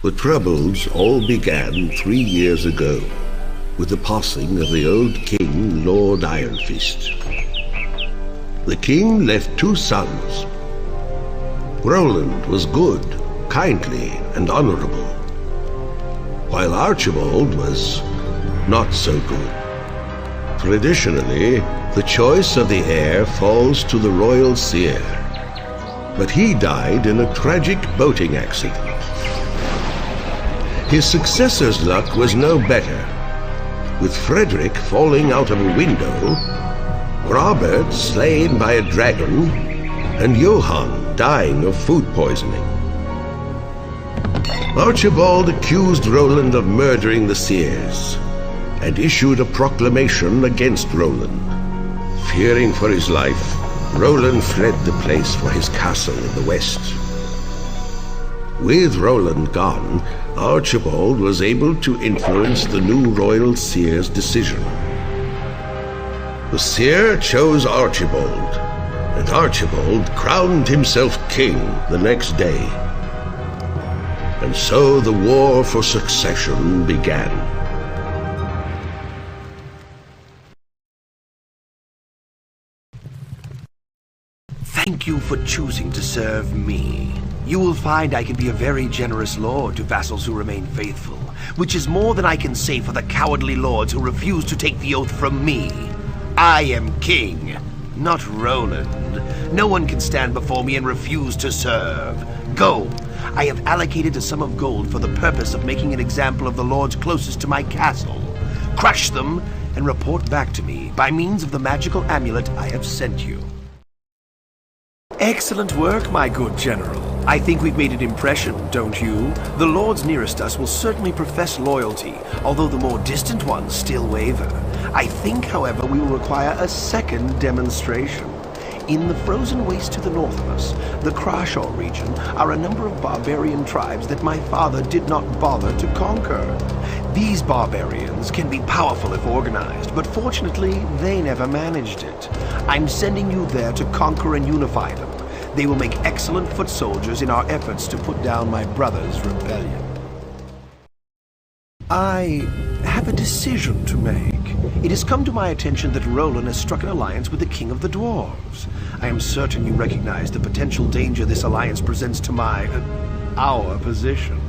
The troubles all began 3 years ago, with the passing of the old king, Lord Ironfist. The king left 2 sons. Roland was good, kindly, and honorable, while Archibald was not so good. Traditionally, the choice of the heir falls to the royal seer, but he died in a tragic boating accident. His successor's luck was no better, with Frederick falling out of a window, Robert slain by a dragon, and Johann dying of food poisoning. Archibald accused Roland of murdering the seers, and issued a proclamation against Roland. Fearing for his life, Roland fled the place for his castle in the west. With Roland gone, Archibald was able to influence the new royal seer's decision. The seer chose Archibald, and Archibald crowned himself king the next day. And so the war for succession began. Thank you for choosing to serve me. You will find I can be a very generous lord to vassals who remain faithful, which is more than I can say for the cowardly lords who refuse to take the oath from me. I am king, not Roland. No one can stand before me and refuse to serve. Go! I have allocated a sum of gold for the purpose of making an example of the lords closest to my castle. Crush them and report back to me by means of the magical amulet I have sent you. Excellent work, my good general. I think we've made an impression, don't you? The lords nearest us will certainly profess loyalty, although the more distant ones still waver. I think, however, we will require a second demonstration. In the frozen waste to the north of us, the Crashaw region, are a number of barbarian tribes that my father did not bother to conquer. These barbarians can be powerful if organized, but fortunately, they never managed it. I'm sending you there to conquer and unify them. They will make excellent foot soldiers in our efforts to put down my brother's rebellion. I have a decision to make. It has come to my attention that Roland has struck an alliance with the King of the Dwarves. I am certain you recognize the potential danger this alliance presents to our position.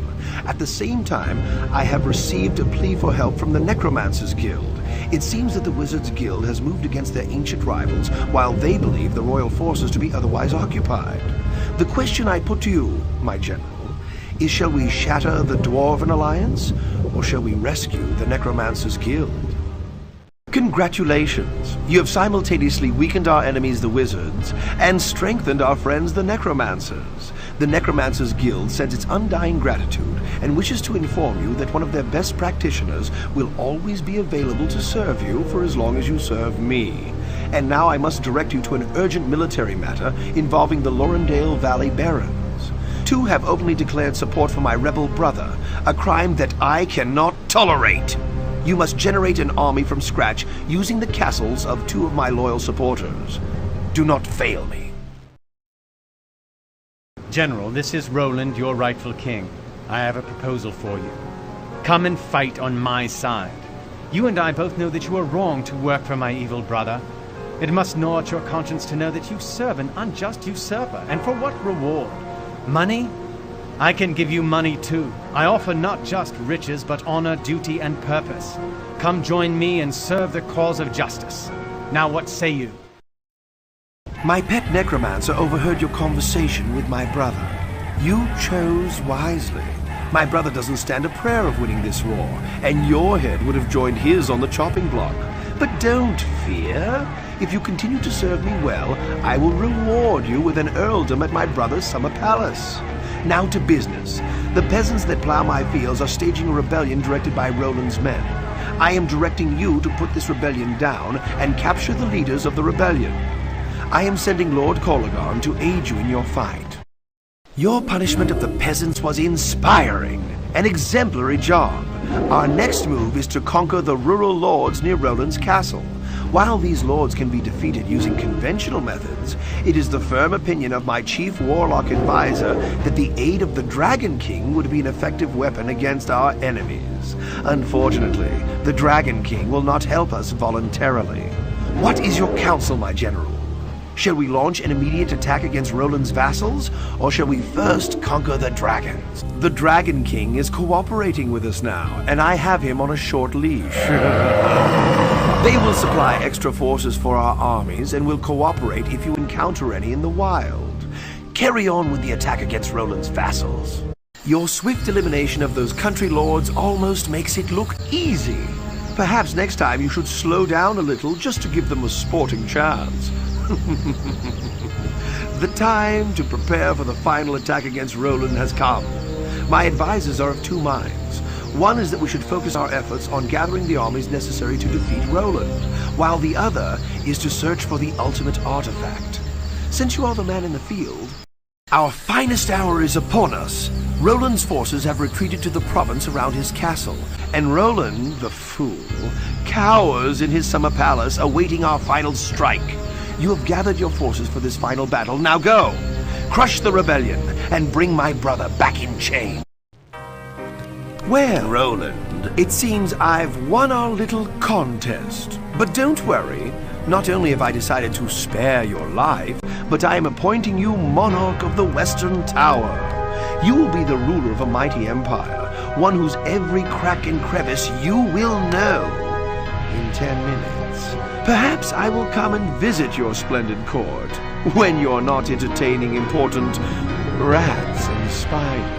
At the same time, I have received a plea for help from the Necromancers Guild. It seems that the Wizards Guild has moved against their ancient rivals, while they believe the royal forces to be otherwise occupied. The question I put to you, my general, is shall we shatter the Dwarven Alliance, or shall we rescue the Necromancers Guild? Congratulations! You have simultaneously weakened our enemies, the Wizards, and strengthened our friends, the Necromancers. The Necromancers Guild sends its undying gratitude and wishes to inform you that one of their best practitioners will always be available to serve you for as long as you serve me. And now I must direct you to an urgent military matter involving the Lorendale Valley Barons. 2 have openly declared support for my rebel brother, a crime that I cannot tolerate. You must generate an army from scratch using the castles of 2 of my loyal supporters. Do not fail me. General, this is Roland, your rightful king. I have a proposal for you. Come and fight on my side. You and I both know that you are wrong to work for my evil brother. It must gnaw at your conscience to know that you serve an unjust usurper. And for what reward? Money? I can give you money too. I offer not just riches, but honor, duty, and purpose. Come join me and serve the cause of justice. Now what say you? My pet necromancer overheard your conversation with my brother. You chose wisely. My brother doesn't stand a prayer of winning this war, and your head would have joined his on the chopping block. But don't fear. If you continue to serve me well, I will reward you with an earldom at my brother's summer palace. Now to business. The peasants that plow my fields are staging a rebellion directed by Roland's men. I am directing you to put this rebellion down and capture the leaders of the rebellion. I am sending Lord Colligan to aid you in your fight. Your punishment of the peasants was inspiring. An exemplary job. Our next move is to conquer the rural lords near Roland's castle. While these lords can be defeated using conventional methods, it is the firm opinion of my chief warlock advisor that the aid of the Dragon King would be an effective weapon against our enemies. Unfortunately, the Dragon King will not help us voluntarily. What is your counsel, my general? Shall we launch an immediate attack against Roland's vassals, or shall we first conquer the dragons? The Dragon King is cooperating with us now, and I have him on a short leash. They will supply extra forces for our armies, and will cooperate if you encounter any in the wild. Carry on with the attack against Roland's vassals. Your swift elimination of those country lords almost makes it look easy. Perhaps next time you should slow down a little just to give them a sporting chance. The time to prepare for the final attack against Roland has come. My advisors are of two minds. One is that we should focus our efforts on gathering the armies necessary to defeat Roland, while the other is to search for the ultimate artifact. Since you are the man in the field, our finest hour is upon us. Roland's forces have retreated to the province around his castle, and Roland, the fool, cowers in his summer palace awaiting our final strike. You have gathered your forces for this final battle. Now go! Crush the rebellion, and bring my brother back in chains. Well, Roland, it seems I've won our little contest. But don't worry. Not only have I decided to spare your life, but I am appointing you monarch of the Western Tower. You will be the ruler of a mighty empire, one whose every crack and crevice you will know. In 10 minutes. Perhaps I will come and visit your splendid court, when you're not entertaining important rats and spiders.